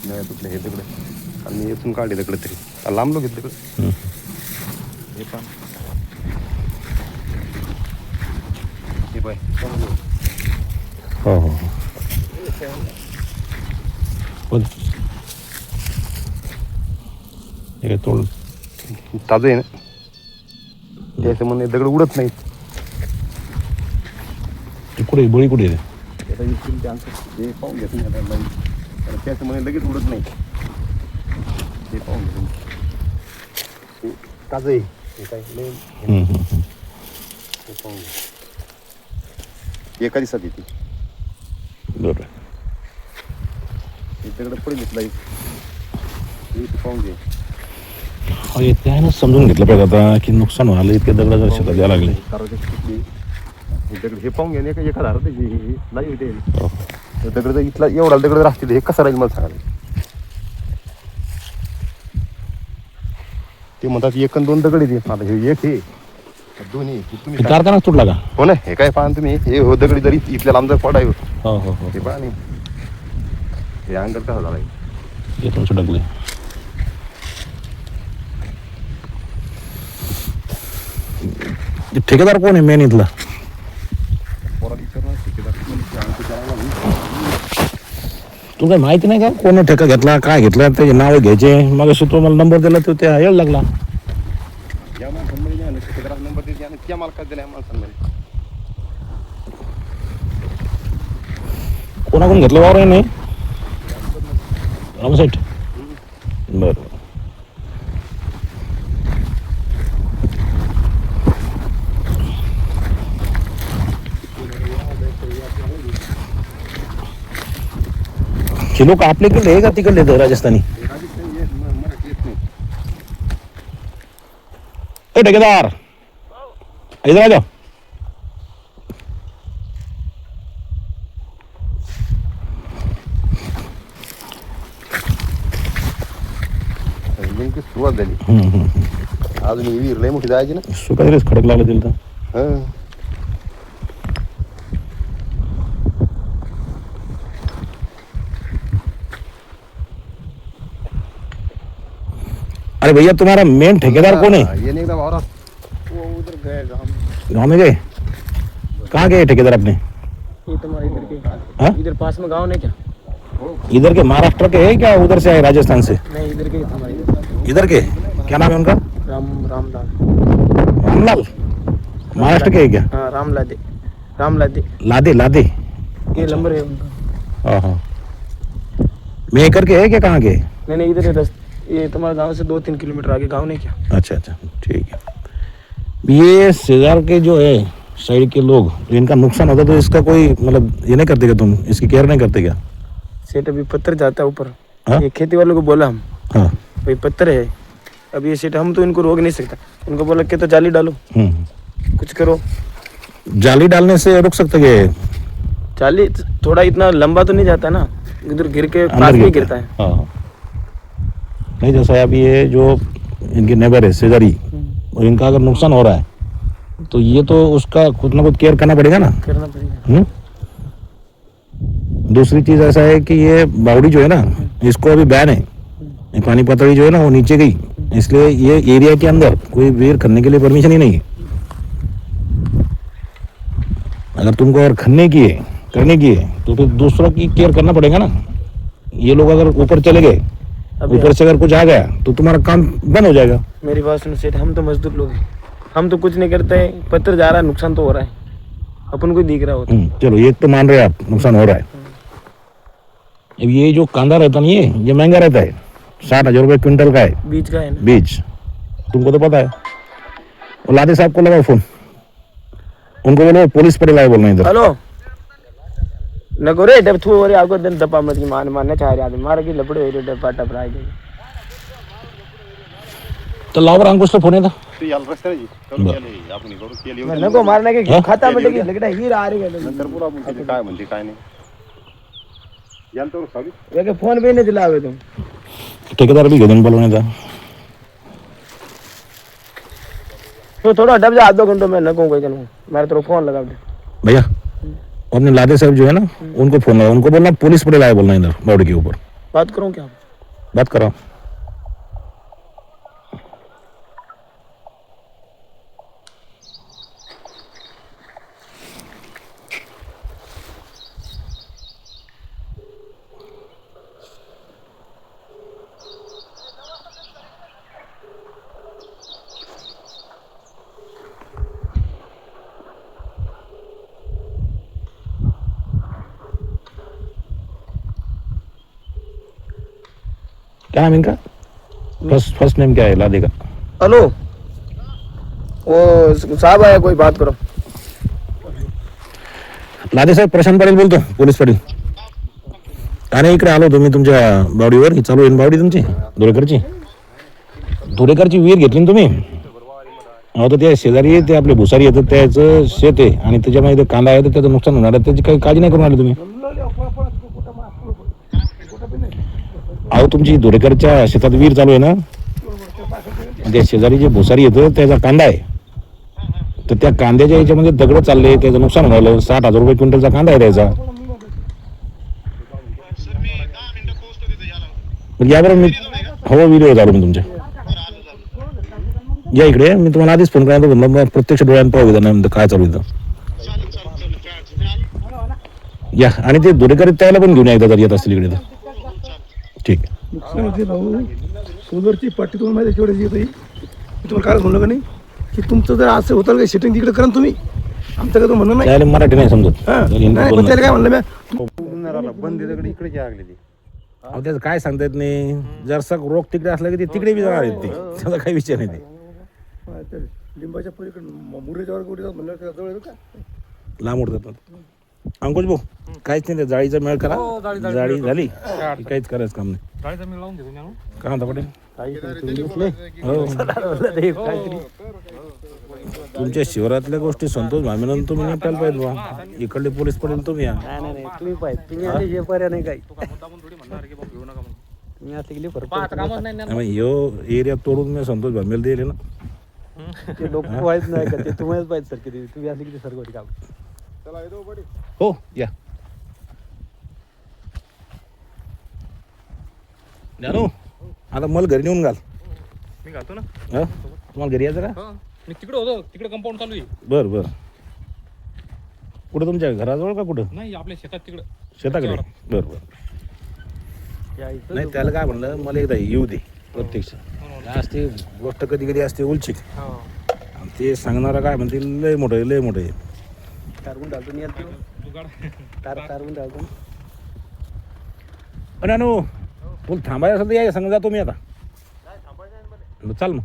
नाही तुटले हे तिकडे आणि मी इथून काढले तिकडे तरी लांब लोक तिकडे हे पण हे पाय हो हो बोल हे तोड ताजं आहे ना त्याचं म्हणणे दगड उडत नाही कुठे बळी कुठे हे पाहून घ्या तुम्ही त्याचं म्हणे लगेच उडत नाही हे पाहून घ्या तुम्ही ताजं आहे हे काय हे पाहून घ्या एका दिवसात येते बरोबर हे दगड पडेल घेतला हे पाहून घे हे त्यानं समजून घेतलं पाहिजे आता की नुकसान व्हायला इतके दगड जर शेतात द्यायला लागले दगड हे पाहून घ्या एका धारात नाही दगड जर इथला एवढा दगड राहतील हे कसं राहील मला सांगायला ते म्हणतात एक आणि दोन दगड येते आता हे एक हे दोन्ही तुम्ही कारखानाच तुटला का हो ना हे काय पाहा तुम्ही हे हो दगडी जरी इथल्या लांब जर पडाय हो हो हो हे पहा नाही हे अंगल कसा झाला येथून सुटकले ठेकेदार कोण आहे मेन इथला तुला काही माहिती नाही का कोण ठेका घेतला काय घेतला त्याचे नाव घ्यायचे मग अशी तो मला नंबर दिला तो त्या यायला लागला या माणसांमध्ये ठेकेदाराचा नंबर देते आणि त्या मालकात दिला या माणसांमध्ये कोणाकडून घेतलं वावर नाही रामसेठ बरं हे लोक आपल्याकडे आहे का तिकडले आहेत राजस्थानी ए ठेकेदार इधर आ जाओ नेमकी सुरुवात झाली अजून विहीर लय मोठी जायची ना सुकायलाच खडक लागलं तिला तर अरे भैया तुम्हारा मेन ठेकेदार कौन है ये नहीं था वो उधर गए गाँव में गए कहाँ गए ठेकेदार अपने ये तुम्हारे इधर के हाँ? इधर पास में गांव नहीं क्या इधर के महाराष्ट्र के है क्या उधर से आए राजस्थान से नहीं इधर के तुम्हारे इधर के क्या नाम है उनका रामलाल रामलाल महाराष्ट्र के है क्या हाँ रामलादे लादे लादे ये नंबर है उनका हाँ हाँ मेकर के है क्या कहाँ के नहीं इधर है ये तुम्हारे गांव से 2-3 किलोमीटर आगे गांव नहीं क्या अच्छा अच्छा ठीक है ये शेजार के जो है साइड के लोग इनका नुकसान होता तो इसका कोई मतलब ये नहीं करते क्या तुम इसकी केयर नहीं करते क्या सेठ अभी पत्थर जाता है ऊपर हाँ? ये खेती वालों को बोला हम हाँ भाई पत्थर है अब ये सेठ हम तो इनको रोक नहीं सकता उनको बोला कि तो जाली डालो कुछ करो जाली डालने से रुक सकते ये जाली थोड़ा इतना लंबा तो नहीं जाता ना इधर गिर के पास में गिरता है हाँ नहीं जैसा अभी ये जो इनके नेबर है शेजारी और इनका अगर नुकसान हो रहा है तो ये तो उसका कुछ ना कुछ केयर करना पड़ेगा ना करना पड़ेगा दूसरी चीज ऐसा है कि ये बावड़ी जो है ना इसको अभी बैन है ये पानी पतड़ी जो है ना वो नीचे गई इसलिए ये एरिया के अंदर कोई वेर करने के लिए परमिशन ही नहीं है अगर तुमको अगर करने की है तो फिर दूसरों की केयर करना पड़ेगा ना ये लोग अगर ऊपर चले गए ऊपर से अगर कुछ आ गया तो तुम्हारा काम बंद हो जाएगा मेरी बात सुनो सेठ हम तो मजदूर लोग हैं हम तो कुछ नहीं करते हैं पत्थर जा रहा है नुकसान तो हो रहा है अपन को दिख रहा होता चलो ये तो मान रहे आप नुकसान हो रहा है अब ये जो कांदा रहता नहीं है ये महंगा रहता है 60,000 रुपये क्विंटल का है बीज का है ना बीज तुमको तो पता है और लादे साहब को लगाओ फोन उनको बोलो पुलिस पर लाए बोलना इधर हेलो नको रे डब थू रे आगो दिन दपा मत की मारने चाह रहे आदमी मार के लपड़े रे डपा टपरा गए तो लाओ अंकुश को फोन येता ते याला रस्त्याला जी करून केले आपण करून केली नको मारने के हाँ? खाता में लगी लगड़ा ही आ रही है नंतर पुरा आपण तिथे काय म्हणते काय नाही याला तर सावी ये के फोन भी नहीं दिलावे तुम ठेकेदार भी गदन बोलने था तो थोड़ा डब जा आधो घंटों में नको कोई करूं मेरे तो फोन लगा दे भैया अपने लादे साहब जो है ना उनको फोन लगा उनको बोलना पुलिस पर लाए बोलना इधर बावड़ी के ऊपर बात करूं क्या? बात करो. क्या नाम इनका? फर्स्ट नेम क्या है लादे का? हेलो, वो साहब आया, कोई बात करो. लादे साहेब, प्रशांत पाटील बोलतो, पोलीस पाटील. अरे इकडे आलो तुम्ही तुमच्या बावडीवर. ही चालू आहे बावडी तुमची धुळेकरची. धुळेकरची विहीर घेतली ना तुम्ही? हो, तर त्या शेजारी ते आपले भुसारी येतात, त्याचं शेत आहे आणि त्याच्यामध्ये ते कांदा आहे, तर त्याचं नुकसान होणार आहे. त्याची काही काळजी नाही करून आले तुम्ही? अहो, तुमची धुळेकरच्या शेतात विहीर चालू आहे ना, त्या शेजारी जे भुसारी येतं त्याचा कांदा आहे, तर त्या कांद्याच्या याच्यामध्ये दगड चालले, त्याचं नुकसान झालं. 60,000 रुपये क्विंटलचा कांदा आहे त्याचा. यावर मी हो व्हिडिओ झालो मी तुमच्या. या इकडे, मी तुम्हाला आधीच फोन करायला म्हणलं प्रत्यक्ष डोळ्यानं पाहू द्या काय चालू इथं. या, आणि ते धुळेकर त्याला पण घेऊन या एकदा जर येत असतील इकडे तर. ठीक. सोलरची पाठी तुम्हाला माहिती केवढ्याची येते. तुम्हाला काय म्हणलं का नाही की तुमचं जर असं होतं का सेटिंग तिकडे करा तुम्ही, आमचं काय म्हणणं नाही. त्याला मराठी नाही समजत. नाही, पण त्याला काय म्हणलं मी बंद तिकडे इकडे लागलेली. अहो, त्याचं काय सांगता येत नाही. जरसा रोग तिकडे असला की ते तिकडे बी जाणार आहेत ते, त्याचा काही विषय नाही ते. लिंबाच्या पलीकडे मुरेच्यावर म्हणलं जवळ येतो का लांब उडतात. अंकुश भाऊ, काहीच नाही, त्या जाळीचा मेळ करा. जाळी झाली की काहीच करायचं काम नाही. काय म्हणता पटेल? हो, तुमच्या शिवरातल्या गोष्टी संतोष भामेनं तुम्ही निपटायला पाहिजे बा. इकडले पोलीस पडेल तुम्ही या. तुम्ही पाहिजे, तुम्ही हे पर्याय नाही काही. मी असं गेली ह्यो एरिया तोडून मी संतोष भामेला दिले ना. ते लोक व्हायच नाही का, ते तुम्हालाच पाहिजे सर. किती तुम्ही असले किती सर काम. हो या. जानू, आता मला घरी नेऊन घाल. मी घालतो ना. तुम्हाला घरी यायचं का? मी तिकडे होतो, तिकडे कंपाऊंड चालू आहे. बरं बरं. कुठं तुमच्या घराजवळ का कुठं? नाही, आपल्या शेतात तिकडे. शेताकडे. बरं बरं. नाही, त्याला काय म्हणलं, मला एकदा येऊ दे प्रत्यक्ष. असते गोष्ट कधी कधी असते उलची, आणि ते सांगणारा काय म्हणते लय मोठं आहे, लय मोठं आहे. टारवून डालतो. अनु तुला थांबायचं असेल तर या, सांग जातो मी आता. चाल मग.